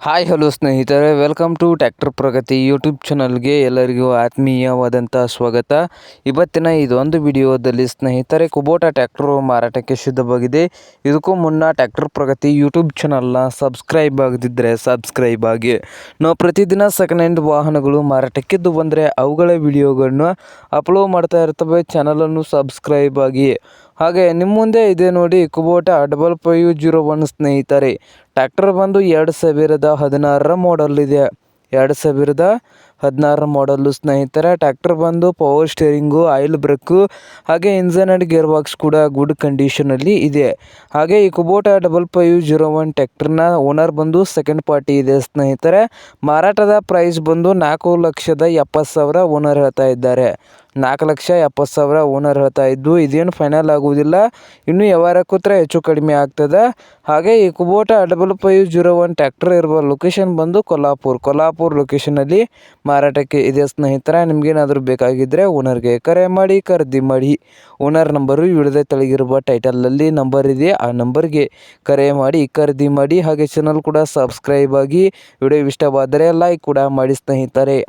Hi hello ಸ್ನೇಹಿತರೆ, welcome to tractor Pragati YouTube ಚಾನಲ್ಗೆ ಎಲ್ಲರಿಗೂ ಆತ್ಮೀಯವಾದಂಥ ಸ್ವಾಗತ. ಇವತ್ತಿನ ಇದೊಂದು ವಿಡಿಯೋದಲ್ಲಿ ಸ್ನೇಹಿತರೆ, ಕುಬೋಟಾ ಟ್ರ್ಯಾಕ್ಟರು ಮಾರಾಟಕ್ಕೆ ಸಿದ್ಧವಾಗಿದೆ. ಇದಕ್ಕೂ ಮುನ್ನ ಟ್ರ್ಯಾಕ್ಟರ್ ಪ್ರಗತಿ ಯೂಟ್ಯೂಬ್ ಚಾನಲ್ನ ಸಬ್ಸ್ಕ್ರೈಬ್ ಆಗದಿದ್ದರೆ ಸಬ್ಸ್ಕ್ರೈಬ್ ಆಗಿ. ನಾವು ಪ್ರತಿದಿನ ಸೆಕೆಂಡ್ ಹ್ಯಾಂಡ್ ವಾಹನಗಳು ಮಾರಾಟಕ್ಕಿದ್ದು ಬಂದರೆ ಅವುಗಳ ವಿಡಿಯೋಗಳನ್ನು ಅಪ್ಲೋಡ್ ಮಾಡ್ತಾ ಇರ್ತವೆ. ಚಾನಲನ್ನು ಸಬ್ಸ್ಕ್ರೈಬ್ ಆಗಿ. ಹಾಗೆ ನಿಮ್ಮ ಮುಂದೆ ಇದೆ ನೋಡಿ ಕುಬೋಟಾ 5501 ಸ್ನೇಹಿತರೆ. ಟ್ರ್ಯಾಕ್ಟರ್ ಬಂದು 2016 ಮಾಡಲ್ ಇದೆ. 2016 ಮಾಡಲ್ಲು ಸ್ನೇಹಿತರೆ. ಟ್ರ್ಯಾಕ್ಟರ್ ಬಂದು ಪವರ್ ಸ್ಟೇರಿಂಗು, ಆಯಿಲ್ ಬ್ರೇಕು ಹಾಗೆ ಇಂಜನ್ ಆ್ಯಂಡ್ ಗೇರ್ ಬಾಕ್ಸ್ ಕೂಡ ಗುಡ್ ಕಂಡೀಷನಲ್ಲಿ ಇದೆ. ಹಾಗೆ ಈ ಕುಬೋಟಾ 5501 ಟ್ರ್ಯಾಕ್ಟರ್ನ ಓನರ್ ಬಂದು ಸೆಕೆಂಡ್ ಪಾರ್ಟಿ ಇದೆ ಸ್ನೇಹಿತರೆ. ಮಾರಾಟದ ಪ್ರೈಸ್ ಬಂದು 4,70,000 ಓನರ್ ಹೇಳ್ತಾ ಇದ್ದಾರೆ. 4,70,000 ಓನರ್ ಹೇಳ್ತಾ ಇದ್ದು, ಇದೇನು ಫೈನಲ್ ಆಗುವುದಿಲ್ಲ, ಇನ್ನೂ ವ್ಯವಹಾರ ಕೂತ್ರೆ ಹೆಚ್ಚು ಕಡಿಮೆ ಆಗ್ತದೆ. ಹಾಗೆ ಈ ಕುಬೋಟಾ 5501 ಟ್ರ್ಯಾಕ್ಟರ್ ಇರುವ ಲೊಕೇಶನ್ ಬಂದು ಕೊಲ್ಹಾಪುರ್ ಲೊಕೇಶನಲ್ಲಿ ಮಾರಾಟಕ್ಕೆ ಇದೆ ಸ್ನೇಹಿತರೆ. ನಿಮಗೇನಾದರೂ ಬೇಕಾಗಿದ್ದರೆ ಓನರ್ಗೆ ಕರೆ ಮಾಡಿ ಖರೀದಿ ಮಾಡಿ. ಓನರ್ ನಂಬರು ವಿಡಿಯೋದ ತೆಳಗಿರುವ ಟೈಟಲಲ್ಲಿ ನಂಬರ್ ಇದೆ, ಆ ನಂಬರ್ಗೆ ಕರೆ ಮಾಡಿ ಖರೀದಿ ಮಾಡಿ. ಹಾಗೆ ಚಾನಲ್ ಕೂಡ ಸಬ್ಸ್ಕ್ರೈಬ್ ಆಗಿ. ವಿಡಿಯೋ ಇಷ್ಟವಾದರೆ ಲೈಕ್ ಕೂಡ ಮಾಡಿ ಸ್ನೇಹಿತರೆ.